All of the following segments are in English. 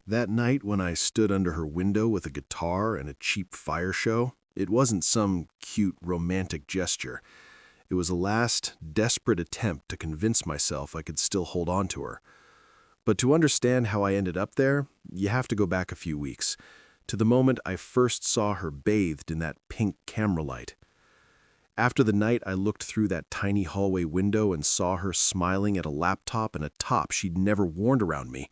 That night when I stood under her window with a guitar and a cheap fire show, it wasn't some cute romantic gesture. It was a last, desperate attempt to convince myself I could still hold on to her. But to understand how I ended up there, you have to go back a few weeks, to the moment I first saw her bathed in that pink camera light. After the night I looked through that tiny hallway window and saw her smiling at a laptop and a top she'd never worn around me,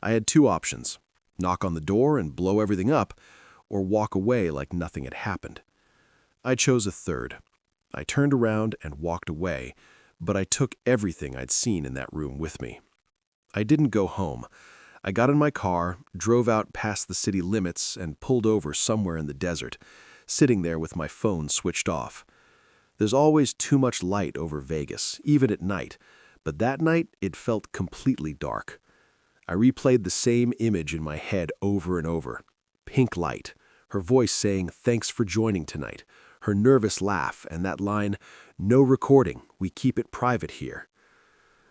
I had two options: knock on the door and blow everything up, or walk away like nothing had happened. I chose a third. I turned around and walked away, but I took everything I'd seen in that room with me. I didn't go home. I got in my car, drove out past the city limits, and pulled over somewhere in the desert, sitting there with my phone switched off. There's always too much light over Vegas, even at night, but that night it felt completely dark. I replayed the same image in my head over and over. Pink light, her voice saying, "Thanks for joining tonight," her nervous laugh, and that line, "No recording, we keep it private here."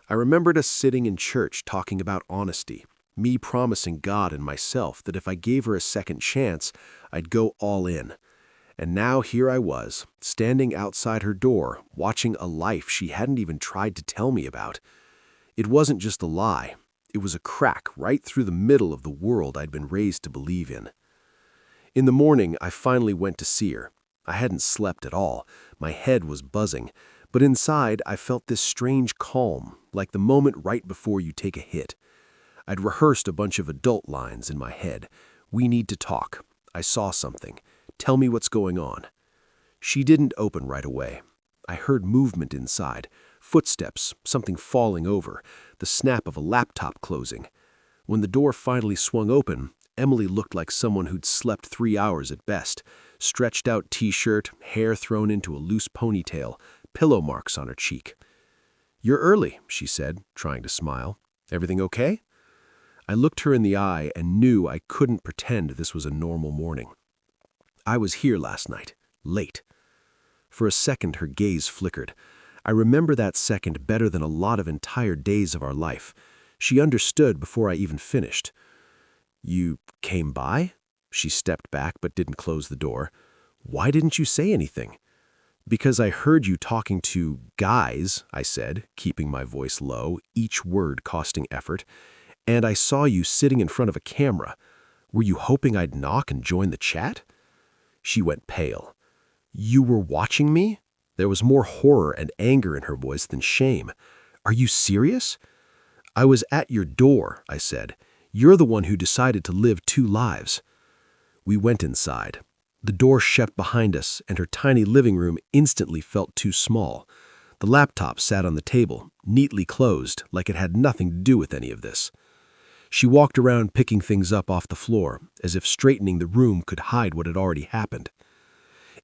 I remembered us sitting in church talking about honesty, me promising God and myself that if I gave her a second chance, I'd go all in. And now here I was, standing outside her door, watching a life she hadn't even tried to tell me about. It wasn't just a lie. It was a crack right through the middle of the world I'd been raised to believe in. In the morning, I finally went to see her. I hadn't slept at all. My head was buzzing. But inside, I felt this strange calm, like the moment right before you take a hit. I'd rehearsed a bunch of adult lines in my head. "We need to talk. I saw something. Tell me what's going on." She didn't open right away. I heard movement inside, footsteps, something falling over, the snap of a laptop closing. When the door finally swung open, Emily looked like someone who'd slept 3 hours at best. Stretched out t-shirt, hair thrown into a loose ponytail, pillow marks on her cheek. "You're early," she said, trying to smile. "Everything okay?" I looked her in the eye and knew I couldn't pretend this was a normal morning. "I was here last night, late." For a second, her gaze flickered. I remember that second better than a lot of entire days of our life. She understood before I even finished. "You came by?" She stepped back but didn't close the door. "Why didn't you say anything?" "Because I heard you talking to guys," I said, keeping my voice low, each word costing effort. "And I saw you sitting in front of a camera. Were you hoping I'd knock and join the chat?" She went pale. "You were watching me?" There was more horror and anger in her voice than shame. "Are you serious?" "I was at your door," I said. "You're the one who decided to live two lives." We went inside. The door shut behind us, and her tiny living room instantly felt too small. The laptop sat on the table, neatly closed, like it had nothing to do with any of this. She walked around picking things up off the floor, as if straightening the room could hide what had already happened.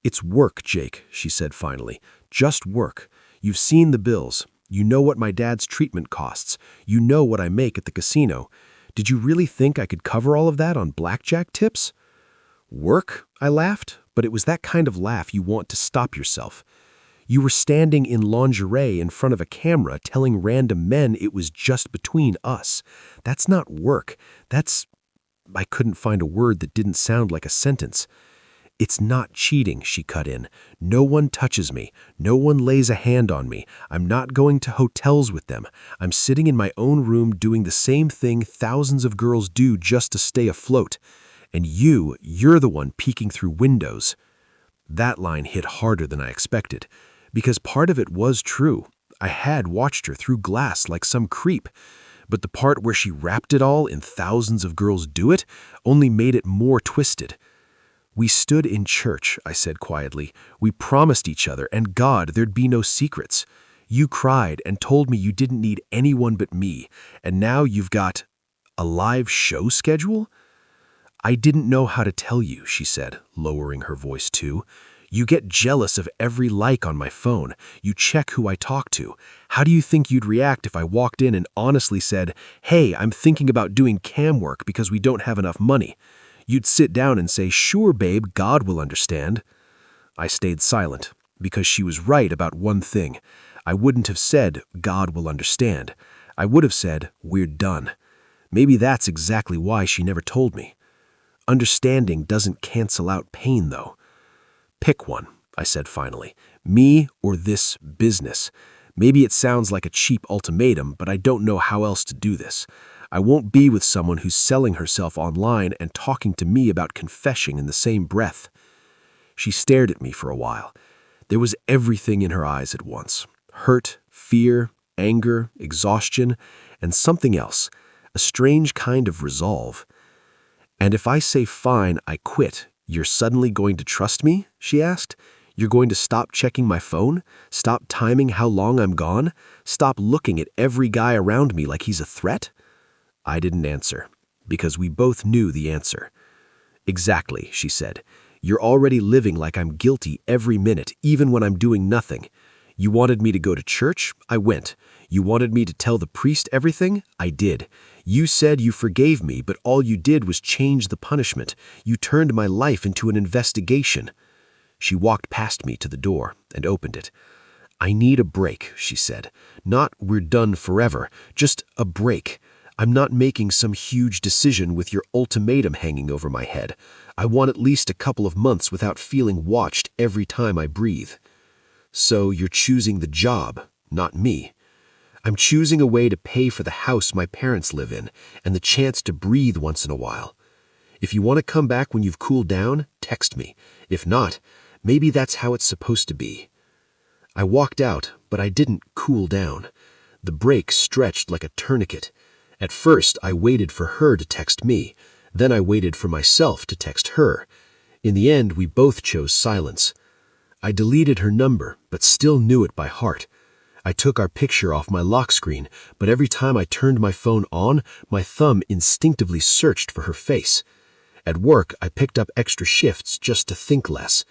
"It's work, Jake," she said finally. "Just work. You've seen the bills. You know what my dad's treatment costs. You know what I make at the casino. Did you really think I could cover all of that on blackjack tips?" "Work?" I laughed, but it was that kind of laugh you want to stop yourself. "You were standing in lingerie in front of a camera telling random men it was just between us. That's not work. That's—" I couldn't find a word that didn't sound like a sentence. "It's not cheating," she cut in. "No one touches me. No one lays a hand on me. I'm not going to hotels with them. I'm sitting in my own room doing the same thing thousands of girls do just to stay afloat. And you're the one peeking through windows." That line hit harder than I expected, because part of it was true. I had watched her through glass like some creep, but the part where she wrapped it all in thousands of girls do it only made it more twisted. "We stood in church," I said quietly. "We promised each other and God there'd be no secrets. You cried and told me you didn't need anyone but me, and now you've got a live show schedule?" "I didn't know how to tell you," she said, lowering her voice too. "You get jealous of every like on my phone. You check who I talk to. How do you think you'd react if I walked in and honestly said, 'Hey, I'm thinking about doing cam work because we don't have enough money'? You'd sit down and say, 'Sure, babe, God will understand.'" I stayed silent, because she was right about one thing. I wouldn't have said, "God will understand." I would have said, "We're done." Maybe that's exactly why she never told me. Understanding doesn't cancel out pain, though. Pick one, I said finally. Me or this business. Maybe it sounds like a cheap ultimatum, but I don't know how else to do this. I won't be with someone who's selling herself online and talking to me about confessing in the same breath. She stared at me for a while. There was everything in her eyes at once. Hurt, fear, anger, exhaustion, and something else, a strange kind of resolve. "And if I say fine, I quit, you're suddenly going to trust me?" she asked. "You're going to stop checking my phone? Stop timing how long I'm gone? Stop looking at every guy around me like he's a threat?" I didn't answer, because we both knew the answer. "Exactly," she said. "You're already living like I'm guilty every minute, even when I'm doing nothing. You wanted me to go to church? I went. You wanted me to tell the priest everything? I did. You said you forgave me, but all you did was change the punishment. You turned my life into an investigation." She walked past me to the door and opened it. "I need a break," she said. "Not we're done forever, just a break. I'm not making some huge decision with your ultimatum hanging over my head. I want at least a couple of months without feeling watched every time I breathe." "So you're choosing the job, not me." "I'm choosing a way to pay for the house my parents live in and the chance to breathe once in a while. If you want to come back when you've cooled down, text me. If not, maybe that's how it's supposed to be." I walked out, but I didn't cool down. The break stretched like a tourniquet. At first, I waited for her to text me. Then I waited for myself to text her. In the end, we both chose silence. I deleted her number, but still knew it by heart. I took our picture off my lock screen, but every time I turned my phone on, my thumb instinctively searched for her face. At work, I picked up extra shifts just to think less.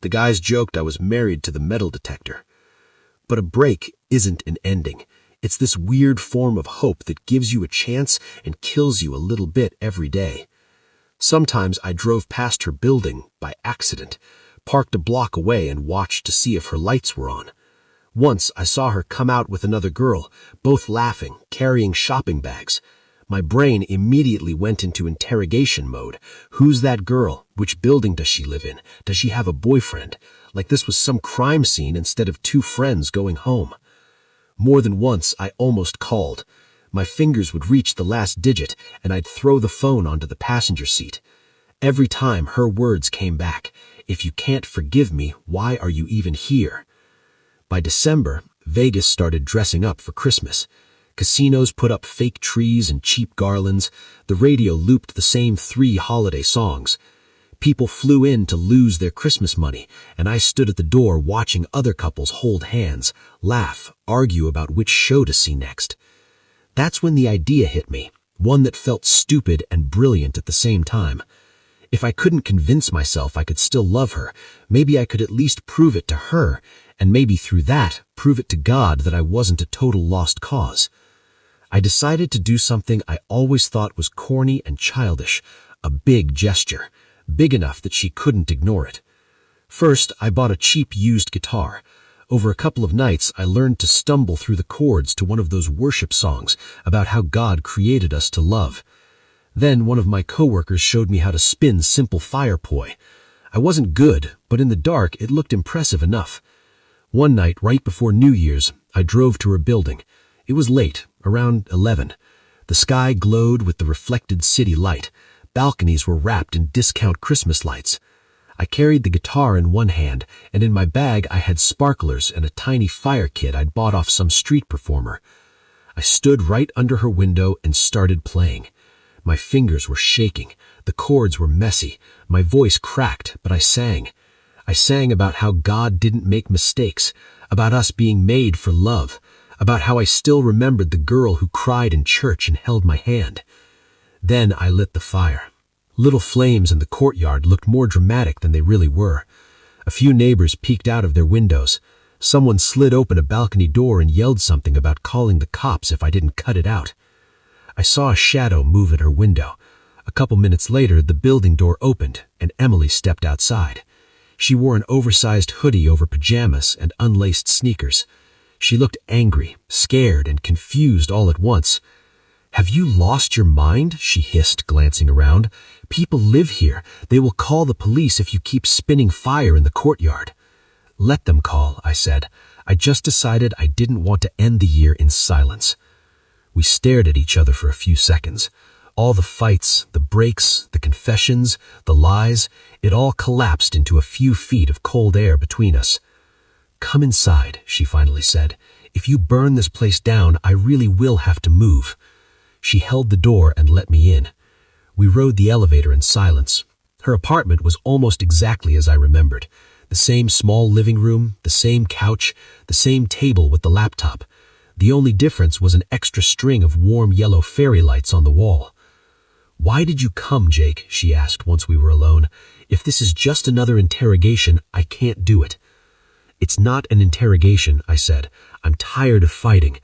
The guys joked I was married to the metal detector. But a break isn't an ending. It's this weird form of hope that gives you a chance and kills you a little bit every day. Sometimes I drove past her building by accident, parked a block away and watched to see if her lights were on. Once I saw her come out with another girl, both laughing, carrying shopping bags. My brain immediately went into interrogation mode. Who's that girl? Which building does she live in? Does she have a boyfriend? Like this was some crime scene instead of two friends going home. More than once, I almost called. My fingers would reach the last digit, and I'd throw the phone onto the passenger seat. Every time, her words came back. "If you can't forgive me, why are you even here?" By December, Vegas started dressing up for Christmas. Casinos put up fake trees and cheap garlands. The radio looped the same 3 holiday songs. People flew in to lose their Christmas money, and I stood at the door watching other couples hold hands, laugh, argue about which show to see next. That's when the idea hit me, one that felt stupid and brilliant at the same time. If I couldn't convince myself I could still love her, maybe I could at least prove it to her, and maybe through that, prove it to God that I wasn't a total lost cause. I decided to do something I always thought was corny and childish, a big gesture. Big enough that she couldn't ignore it. First, I bought a cheap used guitar. Over a couple of nights, I learned to stumble through the chords to one of those worship songs about how God created us to love. Then one of my coworkers showed me how to spin simple fire poi. I wasn't good, but in the dark it looked impressive enough. One night, right before New Year's, I drove to her building. It was late, around 11. The sky glowed with the reflected city light. Balconies were wrapped in discount Christmas lights. I carried the guitar in one hand, and in my bag I had sparklers and a tiny fire kit I'd bought off some street performer. I stood right under her window and started playing. My fingers were shaking, the chords were messy, my voice cracked, but I sang. I sang about how God didn't make mistakes, about us being made for love, about how I still remembered the girl who cried in church and held my hand. Then I lit the fire. Little flames in the courtyard looked more dramatic than they really were. A few neighbors peeked out of their windows. Someone slid open a balcony door and yelled something about calling the cops if I didn't cut it out. I saw a shadow move at her window. A couple minutes later, the building door opened and Emily stepped outside. She wore an oversized hoodie over pajamas and unlaced sneakers. She looked angry, scared, and confused all at once. "Have you lost your mind?" she hissed, glancing around. "People live here. They will call the police if you keep spinning fire in the courtyard." "Let them call," I said. I just decided I didn't want to end the year in silence. We stared at each other for a few seconds. All the fights, the breaks, the confessions, the lies, it all collapsed into a few feet of cold air between us. "Come inside," she finally said. "If you burn this place down, I really will have to move." She held the door and let me in. We rode the elevator in silence. Her apartment was almost exactly as I remembered. The same small living room, the same couch, the same table with the laptop. The only difference was an extra string of warm yellow fairy lights on the wall. "Why did you come, Jake?" she asked once we were alone. "If this is just another interrogation, I can't do it." "It's not an interrogation," I said. "I'm tired of fighting.